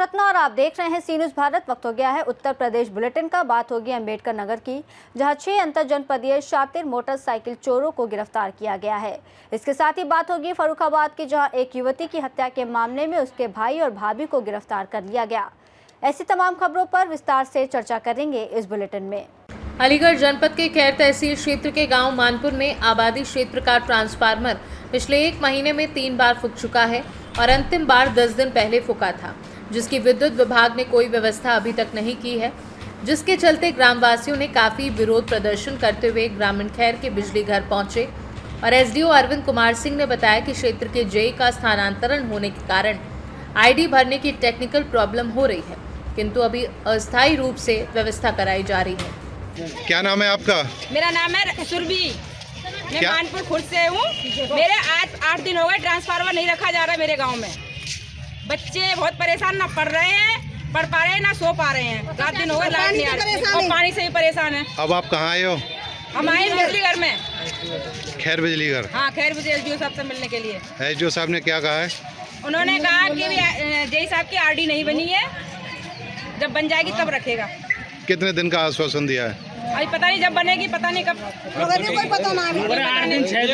सतना और आप देख रहे हैं सी न्यूज़ भारत। वक्त हो गया है उत्तर प्रदेश बुलेटिन का। बात होगी अंबेडकर नगर की, जहां 6 अंतर जनपदीय शातिर मोटरसाइकिल चोरों को गिरफ्तार किया गया है। इसके साथ ही बात होगी फर्रुखाबाद की, जहां एक युवती की हत्या के मामले में उसके भाई और भाभी को गिरफ्तार कर लिया गया। ऐसी तमाम खबरों पर विस्तार से चर्चा करेंगे इस बुलेटिन में। अलीगढ़ जनपद के खैर तहसील क्षेत्र के गांव मानपुर में आबादी क्षेत्र का ट्रांसफार्मर पिछले 1 महीने में 3 बार फूंक चुका है और अंतिम बार 10 दिन पहले फूंका था, जिसकी विद्युत विभाग ने कोई व्यवस्था अभी तक नहीं की है, जिसके चलते ग्रामवासियों ने काफ़ी विरोध प्रदर्शन करते हुए ग्रामीण खैर के बिजली घर पहुंचे। और एसडीओ अरविंद कुमार सिंह ने बताया कि क्षेत्र के जेई का स्थानांतरण होने के कारण आईडी भरने की टेक्निकल प्रॉब्लम हो रही है, किंतु अभी अस्थायी रूप से व्यवस्था कराई जा रही है। क्या नाम है आपका? मेरा नाम है सुरभि। मैं मानपुर खुर्द से हूँ। मेरे आज 8 दिन हो गए ट्रांसफार्मर नहीं रखा जा रहा है मेरे गांव में। बच्चे बहुत परेशान, ना पढ़ रहे हैं, पढ़ पा रहे हैं, ना सो पा रहे हैं। 7 दिन हो गए लाइट नहीं आ रही और पानी से भी परेशान है। अब आप कहाँ आए हो? हम आए बिजली घर में। खैर बिजली घर? हाँ, खैर बिजली एसडीओ साहब से मिलने के लिए। एसडीओ साहब ने क्या कहा है? उन्होंने कहा कि जेई साहब की आरडी नहीं बनी है, जब बन जाएगी तब रखेगा। कितने दिन का आश्वासन दिया है? अभी पता नहीं, जब बनेगी पता नहीं कब। कोई पता नहीं। 8 दिन 6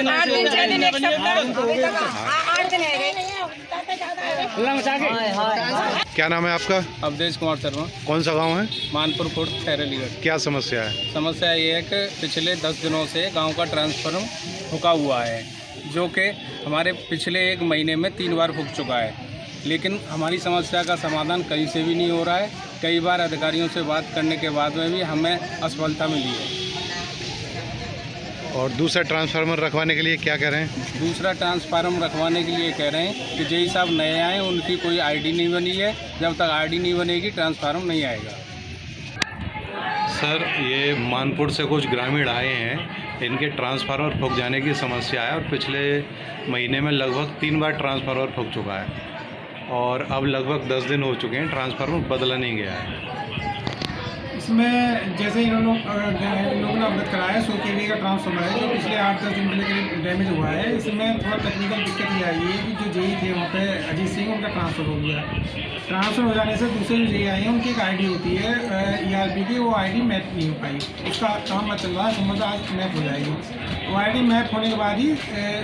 दिन 1 सप्ताह 8 दिन है। क्या नाम है आपका? अवधेश कुमार शर्मा। कौन सा गांव है? मानपुर खुर्द खैर अलीगढ़। क्या समस्या है? समस्या ये है कि पिछले 10 दिनों से गांव का ट्रांसफार्मर फूका हुआ है, जो कि हमारे पिछले 1 महीने में 3 बार फूक चुका है, लेकिन हमारी समस्या का समाधान कहीं से भी नहीं हो रहा है। कई बार अधिकारियों से बात करने के बाद में भी हमें असफलता मिली है। और दूसरा ट्रांसफार्मर रखवाने के लिए क्या कह रहे हैं? दूसरा ट्रांसफार्मर रखवाने के लिए कह रहे हैं कि जेई साहब नए आए, उनकी कोई आईडी नहीं बनी है। जब तक आईडी नहीं बनेगी ट्रांसफार्मर नहीं आएगा। सर, ये मानपुर से कुछ ग्रामीण आए हैं, इनके ट्रांसफार्मर फूक जाने की समस्या है और पिछले महीने में लगभग 3 बार ट्रांसफार्मर फूक चुका है और अब लगभग 10 दिन हो चुके हैं, ट्रांसफार्मर बदला नहीं गया है। इसमें जैसे इन लोगों ने अवगत कराया 100 kV का ट्रांसफार्मर है, जो पिछले 8-10 दिन पहले करीब डैमेज हुआ है। इसमें थोड़ा टेक्निकल दिक्कत ये आई है कि जो जेई थे वहाँ पे अजीत सिंह, उनका ट्रांसफ़र हो गया। ट्रांसफ़र हो जाने से दूसरे जो जेई आए हैं उनकी एक आईडी होती है ERP की, वो आईडी मैप नहीं हो पाई। उसका काम मत चल रहा है, मतलब आज मैप हो जाएगी। वो आईडी मैप होने के बाद ही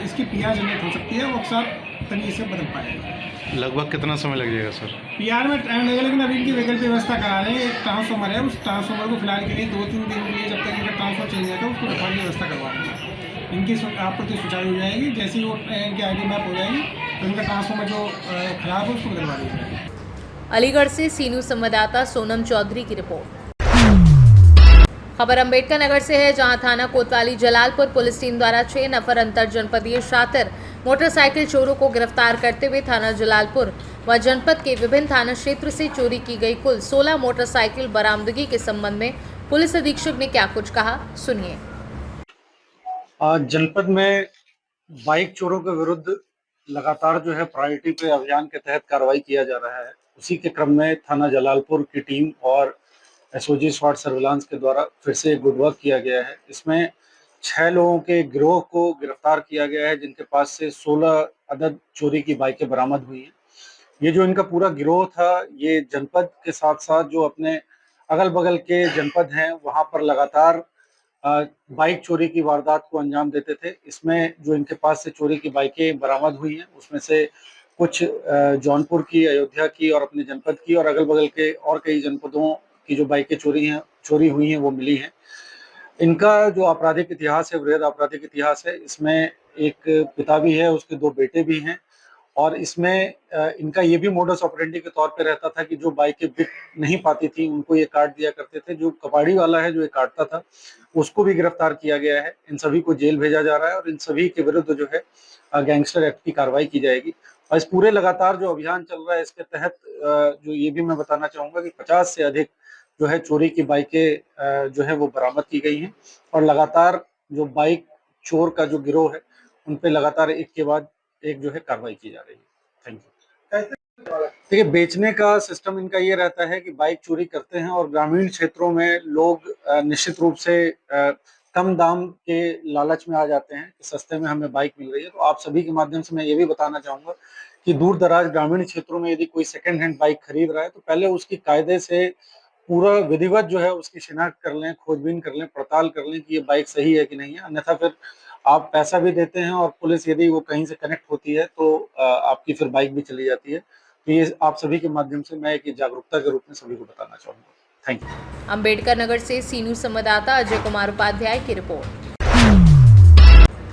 इसकी PR जनरेट हो सकती है, वो अक्सर तरीके से बदल पाएगा। लगभग कितना समय लग जाएगा सर? PR में टाइम लगेगा, लेकिन अभी इनकी वैकल्पिक व्यवस्था करा रहे हैं। एक ट्रांसफार्मर है, उस ट्रांसफार्मर को फिलहाल के लिए 2-3 दिन के लिए, जब तक इनका ट्रांसफर चेंज जाएगा, उसको रखवाने की व्यवस्था करवा रहे हैं। इनकी आपूर्ति सुचारू हो जाएगी। जैसे ही वो इनकी आईडी मैप हो जाएगी तो इनका ट्रांसफार्मर जो खराब है उसको बदलवा दिया जाएगा। अलीगढ़ से सी न्यूज़ संवाददाता सोनम चौधरी की रिपोर्ट। खबर अंबेडकर नगर से है, जहां थाना कोतवाली जलालपुर पुलिस टीम द्वारा 6 नफर अंतर जनपदीय शातिर मोटरसाइकिल चोरों को गिरफ्तार करते हुए थाना जलालपुर व जनपद के विभिन्न थाना क्षेत्र से चोरी की गई कुल 16 मोटरसाइकिल बरामदगी के संबंध में पुलिस अधीक्षक ने क्या कुछ कहा, सुनिए। जनपद में बाइक चोरों के विरुद्ध लगातार जो है प्रायोरिटी पे अभियान के तहत कार्रवाई किया जा रहा है। उसी के क्रम में थाना जलालपुर की टीम और SOG स्वाट सर्विलांस के द्वारा फिर से गुड वर्क किया गया है। इसमें 6 लोगों के गिरोह को गिरफ्तार किया गया है, जिनके पास से 16 अदद चोरी की बाइकें बरामद हुई हैं। ये जो इनका पूरा गिरोह था, ये जनपद के साथ साथ जो अपने अगल बगल के जनपद हैं वहाँ पर लगातार बाइक चोरी की वारदात को अंजाम देते थे। इसमें जो इनके पास से चोरी की बाइकें बरामद हुई हैं, उसमें से कुछ जौनपुर की, अयोध्या की और अपने जनपद की और अगल बगल के और कई जनपदों की जो बाइकें चोरी हुई हैं वो मिली हैं। इनका जो आपराधिक इतिहास है, वृहद आपराधिक इतिहास है। इसमें एक पिता भी है, उसके 2 बेटे भी हैं और इसमें इनका ये भी मोडस ऑपरेंडी के तौर पे रहता था कि जो बाइकें बिक नहीं पाती थी उनको ये काट दिया करते थे। जो कबाड़ी वाला है जो ये काटता था, उसको भी गिरफ्तार किया गया है। इन सभी को जेल भेजा जा रहा है और इन सभी के विरुद्ध जो है गैंगस्टर एक्ट की कार्रवाई की जाएगी। और इस पूरे लगातार जो अभियान चल रहा है, इसके तहत जो ये भी मैं बताना चाहूँगा कि 50 से अधिक जो है चोरी की बाइकें जो है वो बरामद की गई हैं और लगातार जो बाइक चोर का जो गिरोह है उन पे लगातार एक के बाद एक जो है कार्रवाई की जा रही है। Thank you. देखिए, बेचने का सिस्टम इनका ये रहता है कि बाइक चोरी करते हैं और ग्रामीण क्षेत्रों में लोग निश्चित रूप से कम दाम के लालच में आ जाते हैं कि सस्ते में हमें बाइक मिल रही है। तो आप सभी के माध्यम से मैं ये भी बताना चाहूँगा कि दूर दराज ग्रामीण क्षेत्रों में यदि कोई सेकंड हैंड बाइक खरीद रहा है तो पहले उसकी कायदे से पूरा विधिवत जो है उसकी शिनाख्त कर लें, खोजबीन कर लें, पड़ताल कर लें कि ये बाइक सही है कि नहीं है। अन्यथा फिर आप पैसा भी देते हैं और पुलिस यदि वो कहीं से कनेक्ट होती है तो आपकी फिर बाइक भी चली जाती है। तो ये आप सभी के माध्यम से मैं एक जागरूकता के रूप में सभी को बताना चाहूँगा। Thank you. अंबेडकर नगर से सी न्यूज संवाददाता अजय कुमार उपाध्याय की रिपोर्ट।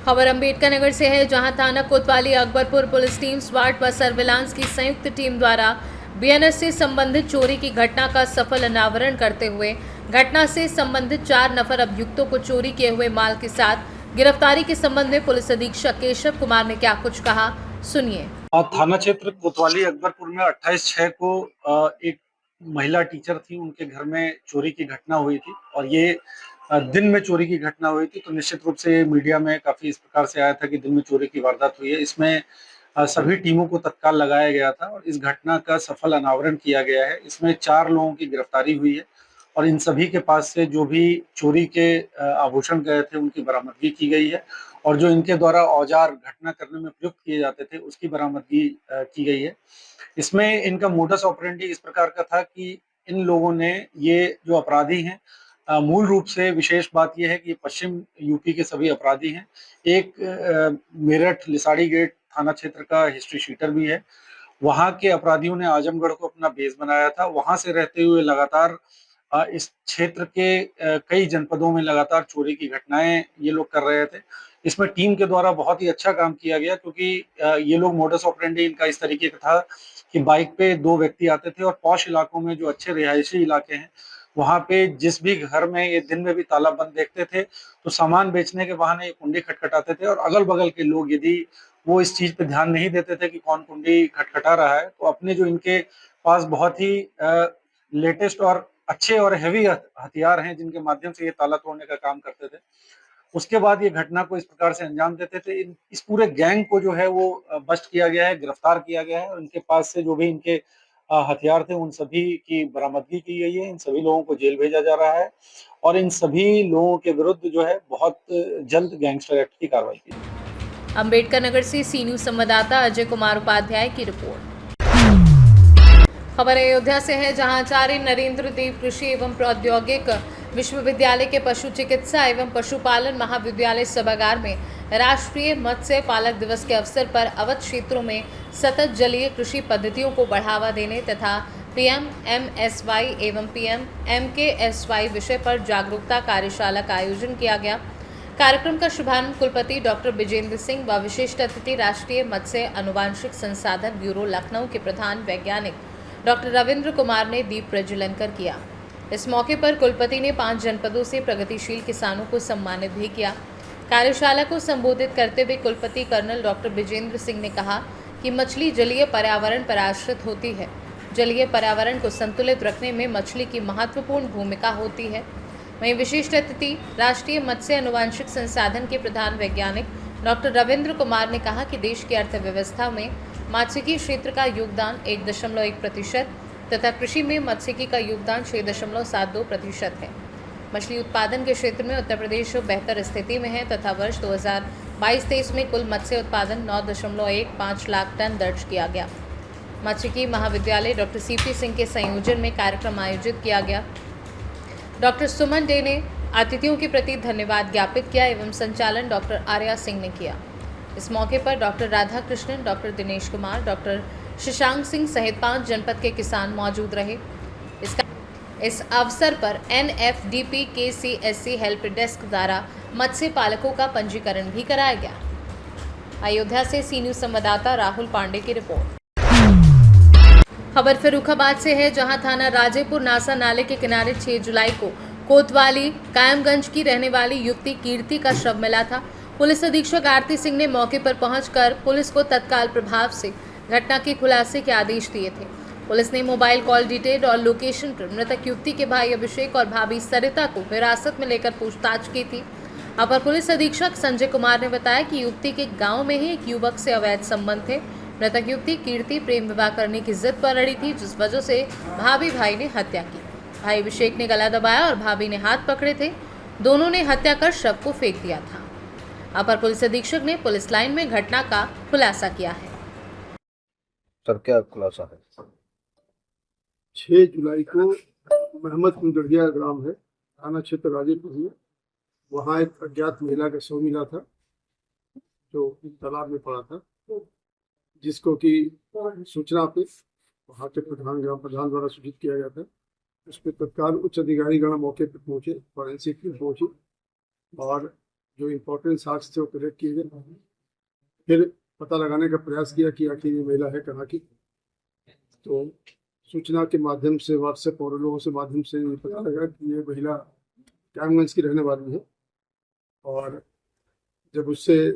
खबर अंबेडकर नगर से है, जहां थाना कोतवाली अकबरपुर पुलिस टीम स्वाट व सर्विलांस की संयुक्त टीम द्वारा बीएनएस से संबंधित चोरी की घटना का सफल अनावरण करते हुए घटना से संबंधित 4 नफर अभियुक्तों को चोरी किए हुए माल के साथ गिरफ्तारी के संबंध में पुलिस अधीक्षक केशव कुमार ने क्या कुछ कहा, सुनिए। थाना क्षेत्र कोतवाली अकबरपुर में 28/6 को एक महिला टीचर थी, उनके घर में चोरी की घटना हुई थी और ये दिन में चोरी की घटना हुई थी। तो निश्चित रूप से मीडिया में काफी इस प्रकार से आया था कि दिन में चोरी की वारदात हुई है। इसमें सभी टीमों को तत्काल लगाया गया था और इस घटना का सफल अनावरण किया गया है। इसमें 4 लोगों की गिरफ्तारी हुई है और इन सभी के पास से जो भी चोरी के आभूषण गए थे उनकी बरामदगी की गई है और जो इनके द्वारा औजार घटना करने में प्रयुक्त किए जाते थे उसकी बरामदगी की गई है। इसमें इनका मोडस ऑपरेंडी इस प्रकार का था कि इन लोगों ने, ये जो अपराधी हैं, मूल रूप से विशेष बात यह है कि ये पश्चिम यूपी के सभी अपराधी हैं। एक मेरठ लिसाड़ी गेट थाना क्षेत्र का हिस्ट्री शीटर भी है। वहाँ के अपराधियों ने आजमगढ़ को अपना बेस बनाया था। वहाँ से रहते हुए लगातार इस क्षेत्र के कई जनपदों में लगातार चोरी की घटनाएं ये लोग कर रहे थे। इसमें टीम के द्वारा बहुत ही अच्छा काम किया गया, क्योंकि ये लोग मोडस ऑपरेंडी इनका इस तरीके का था कि बाइक पे 2 व्यक्ति आते थे और पॉश इलाकों में जो अच्छे रिहायशी इलाके हैं वहाँ पे जिस भी घर में ये दिन में भी ताला बंद देखते थे तो सामान बेचने के बहाने ये कुंडी खटखटाते थे और अगल बगल के लोग यदि वो इस चीज पे ध्यान नहीं देते थे कि कौन कुंडी खटखटा रहा है तो अपने जो इनके पास बहुत ही लेटेस्ट और अच्छे और हैवी हथियार हैं जिनके माध्यम से ये ताला तोड़ने का काम करते थे, उसके बाद ये घटना को इस प्रकार से अंजाम देते थे। इस पूरे गैंग को जो है वो बस्ट किया गया है, गिरफ्तार किया गया है और इनके पास से जो भी इनके हथियार थे उन सभी की बरामदगी की गई है। इन सभी लोगों को जेल भेजा जा रहा है और इन सभी लोगों के विरुद्ध जो है बहुत जल्द गैंगस्टर एक्ट की कार्रवाई की जाएगी। अंबेडकर नगर से सी न्यूज संवाददाता अजय कुमार उपाध्याय की रिपोर्ट। खबर अयोध्या से है, जहां आचार्य नरेंद्र देव कृषि एवं प्रौद्योगिक विश्वविद्यालय के पशु चिकित्सा एवं पशुपालन महाविद्यालय सभागार में राष्ट्रीय मत्स्य पालक दिवस के अवसर पर अवध क्षेत्रों में सतत जलीय कृषि पद्धतियों को बढ़ावा देने तथा PM-MSY एवं PM-MKSY विषय पर जागरूकता कार्यशाला का आयोजन किया गया। कार्यक्रम का शुभारंभ कुलपति डॉक्टर विजेंद्र सिंह व विशिष्ट अतिथि राष्ट्रीय मत्स्य अनुवांशिक संसाधन ब्यूरो लखनऊ के प्रधान वैज्ञानिक डॉक्टर रविंद्र कुमार ने दीप प्रज्वलन कर किया। इस मौके पर कुलपति ने 5 जनपदों से प्रगतिशील किसानों को सम्मानित भी किया। कार्यशाला को संबोधित करते हुए कुलपति कर्नल डॉक्टर विजेंद्र सिंह ने कहा कि मछली जलीय पर्यावरण पर आश्रित होती है। जलीय पर्यावरण को संतुलित रखने में मछली की महत्वपूर्ण भूमिका होती है। वहीं विशिष्ट अतिथि राष्ट्रीय मत्स्य अनुवांशिक संसाधन के प्रधान वैज्ञानिक डॉक्टर रविंद्र कुमार ने कहा कि देश की अर्थव्यवस्था में मात्स्यिकी क्षेत्र का योगदान 1.1% तथा कृषि में मत्स्यिकी का योगदान 6.72% है। मछली उत्पादन के क्षेत्र में उत्तर प्रदेश बेहतर स्थिति में है तथा वर्ष 2022-23 में कुल मत्स्य उत्पादन 9.15 लाख टन दर्ज किया गया। मत्स्यिकी महाविद्यालय डॉक्टर CP सिंह के संयोजन में कार्यक्रम आयोजित किया गया। डॉक्टर सुमन डे ने अतिथियों के प्रति धन्यवाद ज्ञापित किया एवं संचालन डॉक्टर आर्या सिंह ने किया। इस मौके पर doctor Radha Krishnan, doctor Dinesh Kumar, doctor Shashank Singh सहित 5 जनपद के किसान मौजूद रहे। इस अवसर पर NFDP KCSC हेल्प डेस्क द्वारा मत्स्य पालकों का पंजीकरण भी कराया गया। अयोध्या से सी न्यूज संवाददाता राहुल पांडे की रिपोर्ट। खबर फर्रुखाबाद से है, जहां थाना राजेपुर नासा नाले के किनारे 6 जुलाई को कोतवाली कायमगंज की रहने वाली युवती कीर्ति का शव मिला था। पुलिस अधीक्षक आरती सिंह ने मौके पर पहुंचकर पुलिस को तत्काल प्रभाव से घटना के खुलासे के आदेश दिए थे। पुलिस ने मोबाइल कॉल डिटेल और लोकेशन पर मृतक युवती के भाई अभिषेक और भाभी सरिता को हिरासत में लेकर पूछताछ की थी। अपर पुलिस अधीक्षक संजय कुमार ने बताया कि युवती के गांव में ही एक युवक से अवैध संबंध थे। मृतक युवती कीर्ति प्रेम विवाह करने की जिद पर अड़ी थी, जिस वजह से भाभी भाई ने हत्या की। भाई अभिषेक ने गला दबाया और भाभी ने हाथ पकड़े थे। दोनों ने हत्या कर शव को फेंक दिया था। अपर पुलिस अधीक्षक ने पुलिस लाइन में घटना का खुलासा किया है। सर क्या खुलासा है? 6 जुलाई को मोहम्मदपुर गढ़िया ग्राम है, थाना क्षेत्र राजेपुर में। वहाँ एक अज्ञात महिला का शव मिला था जो तालाब में पड़ा था, जिसको कि सूचना पे वहाँ के ग्राम प्रधान द्वारा सूचित किया गया था। उस पर तत्काल उच्च अधिकारीगण मौके पर पहुँचे, फॉरेंसिक टीम पहुँची और जो इम्पोर्टेंट साक्ष्य थे वो कलेक्ट किए गए। फिर पता लगाने का प्रयास किया कि आखिर ये महिला है कहाँ की। तो सूचना के माध्यम से व्हाट्सएप और लोगों से माध्यम से ये पता लगा कि ये महिला कैमगंज की रहने वाली है। और जब उससे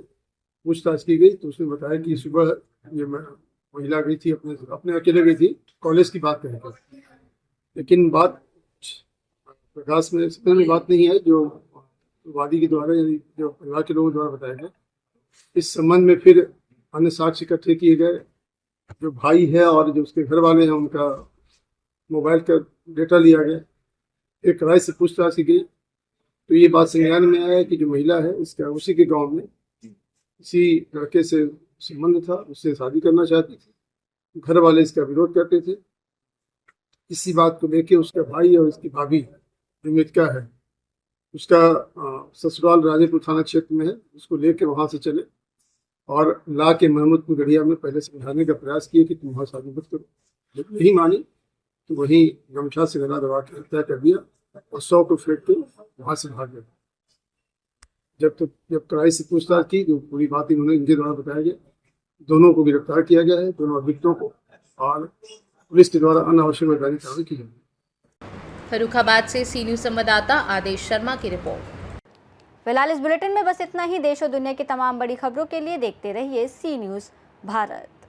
पूछताछ की गई तो उसने बताया कि सुबह ये महिला गई थी, अपने अकेले गई थी, कॉलेज की बात कही थी। लेकिन बात प्रकाश में समझ में बात नहीं है जो वादी के द्वारा यानी जो परिवार के लोगों द्वारा बताया गया। इस संबंध में फिर अन्य साक्ष्य इकट्ठे किए गए। जो भाई है और जो उसके घर वाले हैं उनका मोबाइल का डेटा लिया गया। एक राय से पूछताछ की गई तो ये बात संज्ञान में आया कि जो महिला है इसका उसी के गांव में किसी लड़के से संबंध था, उससे शादी करना चाहती थी। घर वाले इसका विरोध करते थे। इसी बात को लेके उसका भाई और उसकी भाभी जो मृतका है उसका ससुराल राजेपुर थाना क्षेत्र में है, उसको लेके वहाँ से चले और ला के मोहम्मदपुर गढ़िया में पहले समझाने का प्रयास किए कि तुम वहाँ शादी मत करो। जब नहीं मानी तो वहीं गमछा से गला दबा के हत्या कर दिया और 100 को फेंक के वहाँ से भाग गया। जब कड़ाई से पूछताछ की तो पूरी बात इन्होंने इनके द्वारा बताया गया। दोनों को गिरफ्तार किया गया है, दोनों अभियुक्तों को, और पुलिस के द्वारा अनावश्यक वैधानिक कार्रवाई की जाएगी। फर्रुखाबाद से सी न्यूज संवाददाता आदेश शर्मा की रिपोर्ट। फिलहाल इस बुलेटिन में बस इतना ही। देश और दुनिया की तमाम बड़ी खबरों के लिए देखते रहिए सी न्यूज़ भारत।